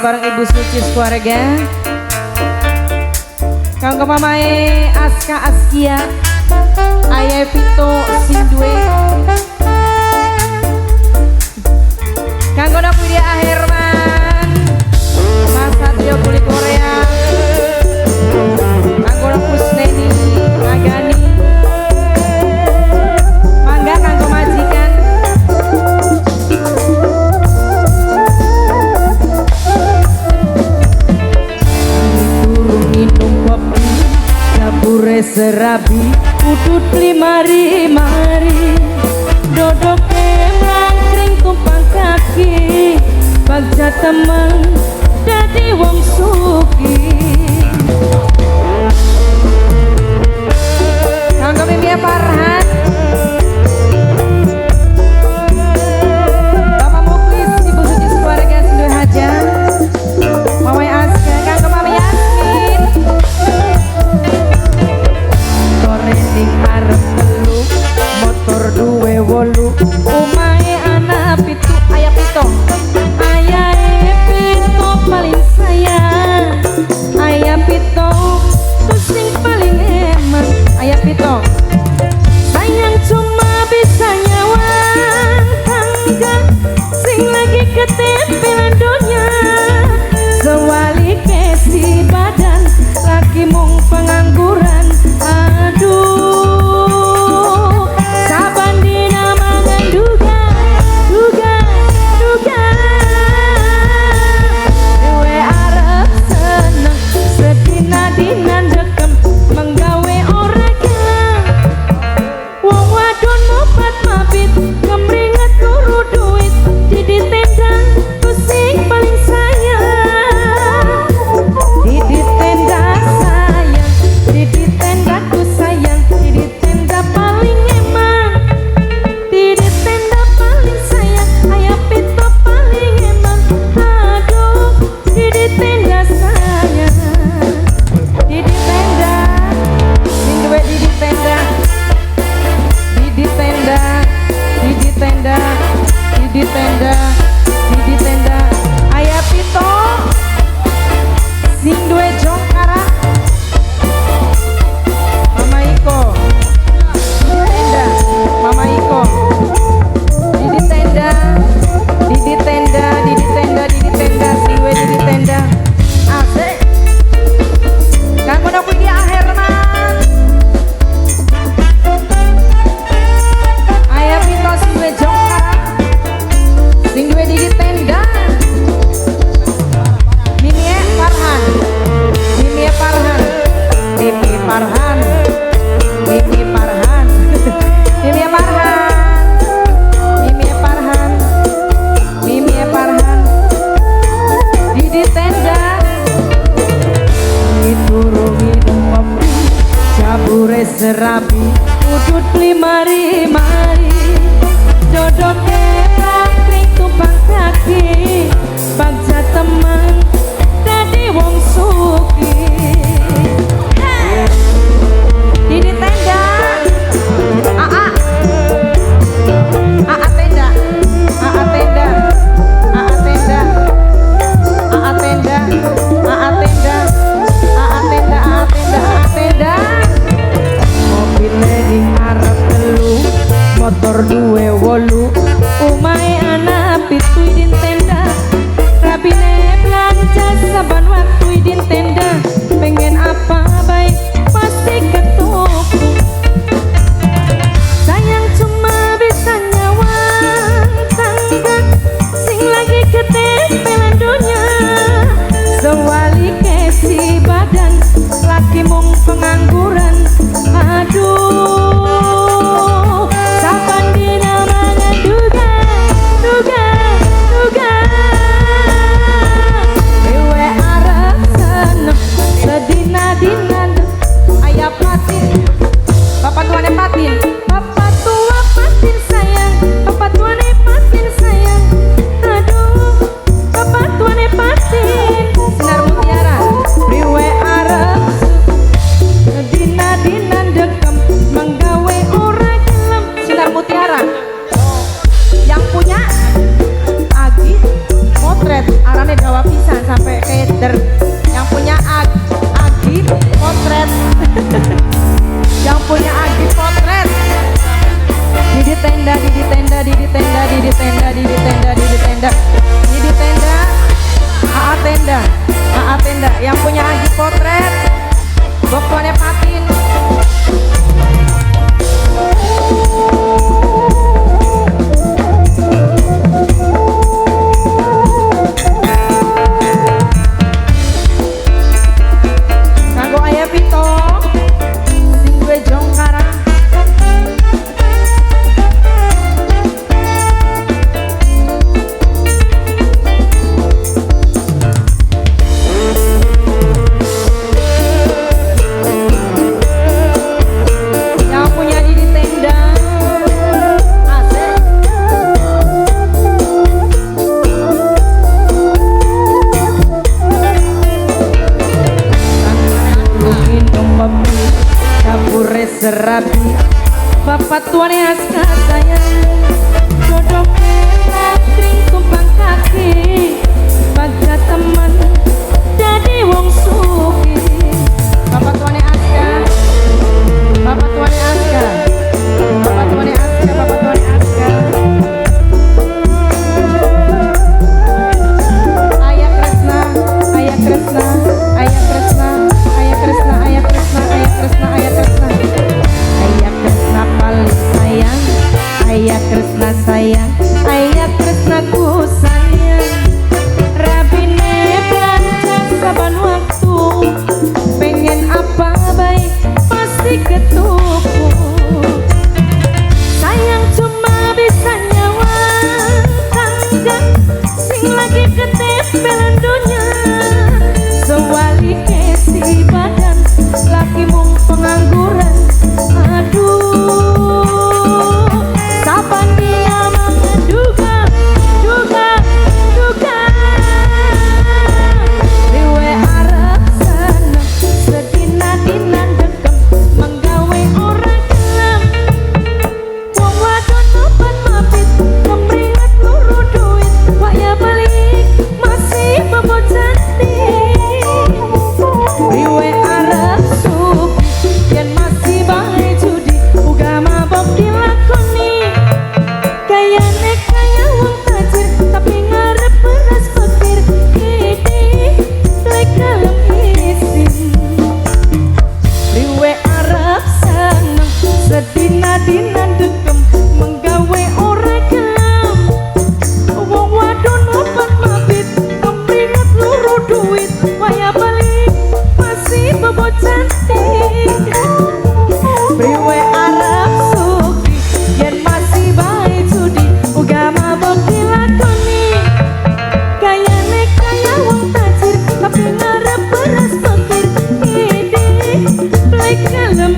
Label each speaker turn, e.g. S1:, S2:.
S1: bareng Ibu Suci keluarga. Kanggo mamae Aska Askia, Ayah Vito Sindwe. Kanggo Napudia Aherman, Mas Satrio Kulit Korea. Kanggo Pusneni Agani. Mangga kanggo majikan. Serabi udut mari dodok mangkring tumpang kaki bagja temen dadi wong suki kanggo Mimia Farhan Bapak Muklis Ibu Suci keluarga Sindu Haja Mawai Aska kanggo Mami Yasmin ning arep telu motor duwe wolu omahe anak pitu aya pito ayae pito paling sayang aya pito sing paling eman aya pito sayang cuma bisa nyawang tangga sing lagi ketempelan dunia sewali kesi badan lagi mung pengangguran aduh saban dina mangan duga duwe arep seneng sedina dinan dekem menggawe ora gelem wong wadon mopat mabit kemringet turu duit didi tenda pusing paling sayang didi tenda sayang didi tenda ku sayang didi tenda paling eman didi tenda paling sayang ayah pito paling eman aduh didi tenda sayang didi tenda sing duwe didi tenda didi tenda didi tenda didi tenda didi tenda ayah pito sing duwe jongkara Mama Iko Didi tenda Mama Iko Didi tenda Didi tenda Didi tenda Didi tenda sing duwe didi tenda asik kanggo Napudia Aherman Ayah Pito sing duwe jongkara sing duwe didi tenda Mimie Farhan Mimie Farhan Mimie Farhan Mimie Farhan Mimie Farhan Mimie Farhan Mimie Farhan Didi tenda diturungi kopi cabure serabi udut mari dodok kering tumpang kaki bagja teman dadi wong suki didi tenda aa tenda aa tenda aa tenda aa tenda aa tenda aa tenda aa tenda aa tenda mobil ning arep telu motor duwe wolu omahe anak pitu din tenda rabine serabi bapak tuane aska sayang jodohke latring tumpang kaki bagja temen jadi wong suki bapak tuane aska bapak tuane aska bapak tuane aska bapak tuane aska ayah Kresna ayah Kresna ayah Kresna ayah Kresna ayah Kresna ayah Kresna ayah Kresna ayah Kresna paling sayang ayah Kresna sayang ayah Kresna ku sayang rabine belanja saban waktu pengen apa baik pasti ketuku sayang cuma bisa nyawa tangga sing lagi ketempelan dunia sewali kesi badan laki mung pengangguran aduh saban dia menduga duga duga liwe arep seneng sedina-dinan dekem menggawe orang gelem wong wadon obat mabit kemringet luru duit waya balik masih bobot cantik liwe arep suki yen masih bae judi uga mabok dilakoni kayane kaya wong tajir tapi ngarep beras fakir iki lek kalem isin liwe arep seneng sedina-dinan dekem menggawe ora gelem wong wadon obat mabit kemringet luru duit waya balik masih bobot cantik liwe arep suki yen masih bae judi uga mabok dilakoni kayane kaya wong tajir tapi ngarep beras fakir ini lek kalem